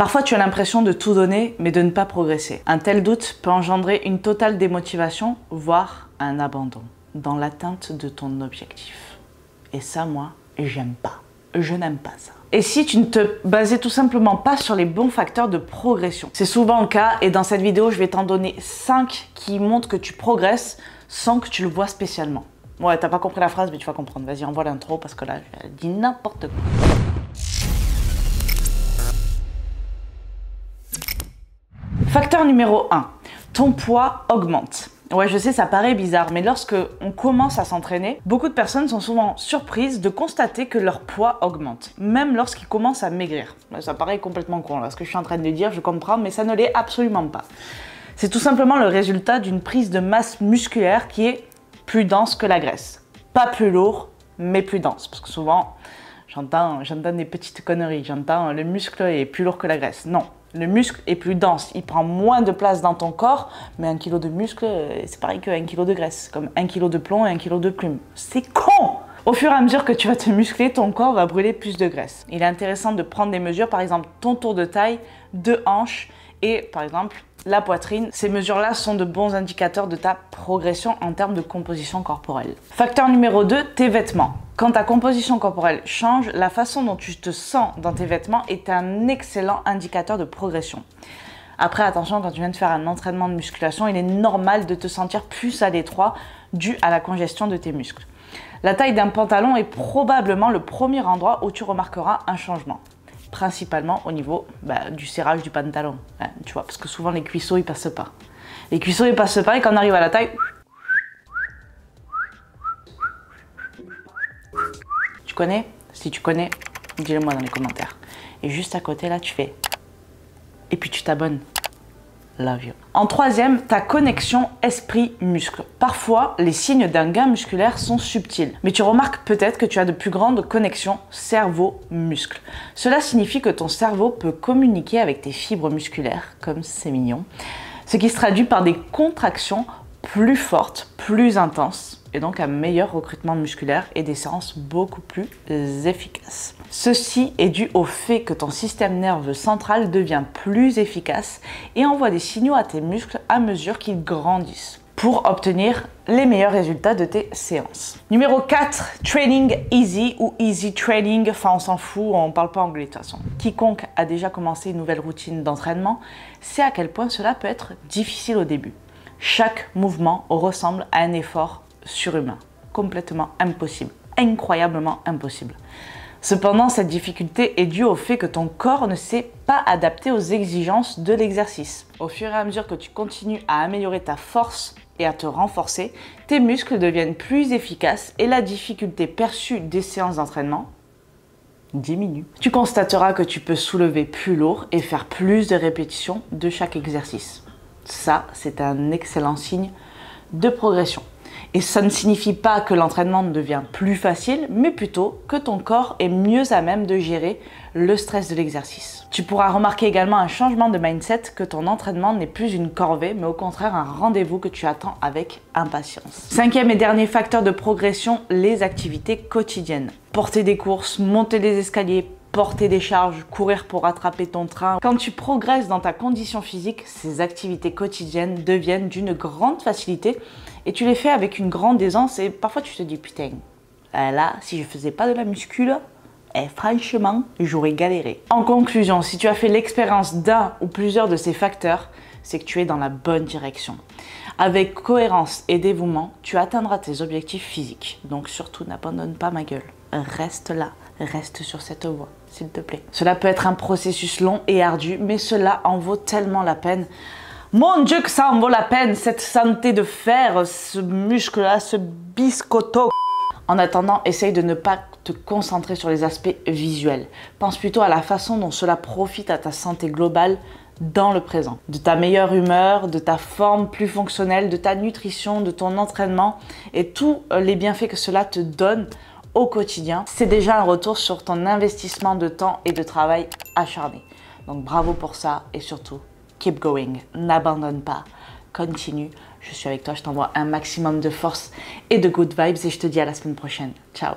Parfois, tu as l'impression de tout donner, mais de ne pas progresser. Un tel doute peut engendrer une totale démotivation, voire un abandon dans l'atteinte de ton objectif. Et ça, moi, j'aime pas. Je n'aime pas ça. Et si tu ne te basais tout simplement pas sur les bons facteurs de progression? C'est souvent le cas, et dans cette vidéo, je vais t'en donner 5 qui montrent que tu progresses sans que tu le vois spécialement. Ouais, t'as pas compris la phrase, mais tu vas comprendre. Vas-y, envoie l'intro parce que là, je dis n'importe quoi. Facteur numéro 1, ton poids augmente. Ouais, je sais, ça paraît bizarre, mais lorsque on commence à s'entraîner, beaucoup de personnes sont souvent surprises de constater que leur poids augmente, même lorsqu'ils commencent à maigrir. Ça paraît complètement con, là, ce que je suis en train de dire, je comprends, mais ça ne l'est absolument pas. C'est tout simplement le résultat d'une prise de masse musculaire qui est plus dense que la graisse. Pas plus lourd, mais plus dense, parce que souvent, j'entends des petites conneries, j'entends le muscle est plus lourd que la graisse. Non. Le muscle est plus dense, il prend moins de place dans ton corps, mais 1 kg de muscle, c'est pareil que 1 kg de graisse, comme 1 kg de plomb et 1 kg de plume. C'est con! Au fur et à mesure que tu vas te muscler, ton corps va brûler plus de graisse. Il est intéressant de prendre des mesures, par exemple ton tour de taille, de hanche et par exemple la poitrine. Ces mesures-là sont de bons indicateurs de ta progression en termes de composition corporelle. Facteur numéro 2, tes vêtements. Quand ta composition corporelle change, la façon dont tu te sens dans tes vêtements est un excellent indicateur de progression. Après, attention, quand tu viens de faire un entraînement de musculation, il est normal de te sentir plus à l'étroit dû à la congestion de tes muscles. La taille d'un pantalon est probablement le premier endroit où tu remarqueras un changement. Principalement au niveau du serrage du pantalon, hein, tu vois, parce que souvent les cuisseaux ils passent pas. Les cuisseaux ils passent pas et quand on arrive à la taille, tu connais? Si tu connais, dis-le moi dans les commentaires. Et juste à côté là, tu fais et puis tu t'abonnes. Love you. En troisième, ta connexion esprit-muscle. Parfois, les signes d'un gain musculaire sont subtils, mais tu remarques peut-être que tu as de plus grandes connexions cerveau-muscle. Cela signifie que ton cerveau peut communiquer avec tes fibres musculaires, comme c'est mignon, ce qui se traduit par des contractions plus fortes, plus intenses, et donc un meilleur recrutement musculaire et des séances beaucoup plus efficaces. Ceci est dû au fait que ton système nerveux central devient plus efficace et envoie des signaux à tes muscles à mesure qu'ils grandissent pour obtenir les meilleurs résultats de tes séances. Numéro 4, training easy ou easy training, enfin on s'en fout, on parle pas anglais de toute façon. Quiconque a déjà commencé une nouvelle routine d'entraînement sait à quel point cela peut être difficile au début. Chaque mouvement ressemble à un effort surhumain, complètement impossible, incroyablement impossible. Cependant, cette difficulté est due au fait que ton corps ne s'est pas adapté aux exigences de l'exercice. Au fur et à mesure que tu continues à améliorer ta force et à te renforcer, tes muscles deviennent plus efficaces et la difficulté perçue des séances d'entraînement diminue. Tu constateras que tu peux soulever plus lourd et faire plus de répétitions de chaque exercice. Ça, c'est un excellent signe de progression. Et ça ne signifie pas que l'entraînement devient plus facile, mais plutôt que ton corps est mieux à même de gérer le stress de l'exercice. Tu pourras remarquer également un changement de mindset, que ton entraînement n'est plus une corvée, mais au contraire un rendez-vous que tu attends avec impatience. Cinquième et dernier facteur de progression, les activités quotidiennes. Porter des courses, monter des escaliers, porter des charges, courir pour rattraper ton train. Quand tu progresses dans ta condition physique, ces activités quotidiennes deviennent d'une grande facilité et tu les fais avec une grande aisance et parfois tu te dis putain, là si je faisais pas de la muscule, franchement j'aurais galéré. En conclusion, si tu as fait l'expérience d'un ou plusieurs de ces facteurs, c'est que tu es dans la bonne direction. Avec cohérence et dévouement, tu atteindras tes objectifs physiques. Donc surtout n'abandonne pas ma gueule. Reste là, reste sur cette voie, s'il te plaît. Cela peut être un processus long et ardu, mais cela en vaut tellement la peine. Mon Dieu que ça en vaut la peine, cette santé de fer, ce muscle-là, ce biscotto. En attendant, essaye de ne pas te concentrer sur les aspects visuels. Pense plutôt à la façon dont cela profite à ta santé globale dans le présent. De ta meilleure humeur, de ta forme plus fonctionnelle, de ta nutrition, de ton entraînement et tous les bienfaits que cela te donne au quotidien. C'est déjà un retour sur ton investissement de temps et de travail acharné. Donc bravo pour ça et surtout, keep going, n'abandonne pas, continue. Je suis avec toi, je t'envoie un maximum de force et de good vibes et je te dis à la semaine prochaine. Ciao.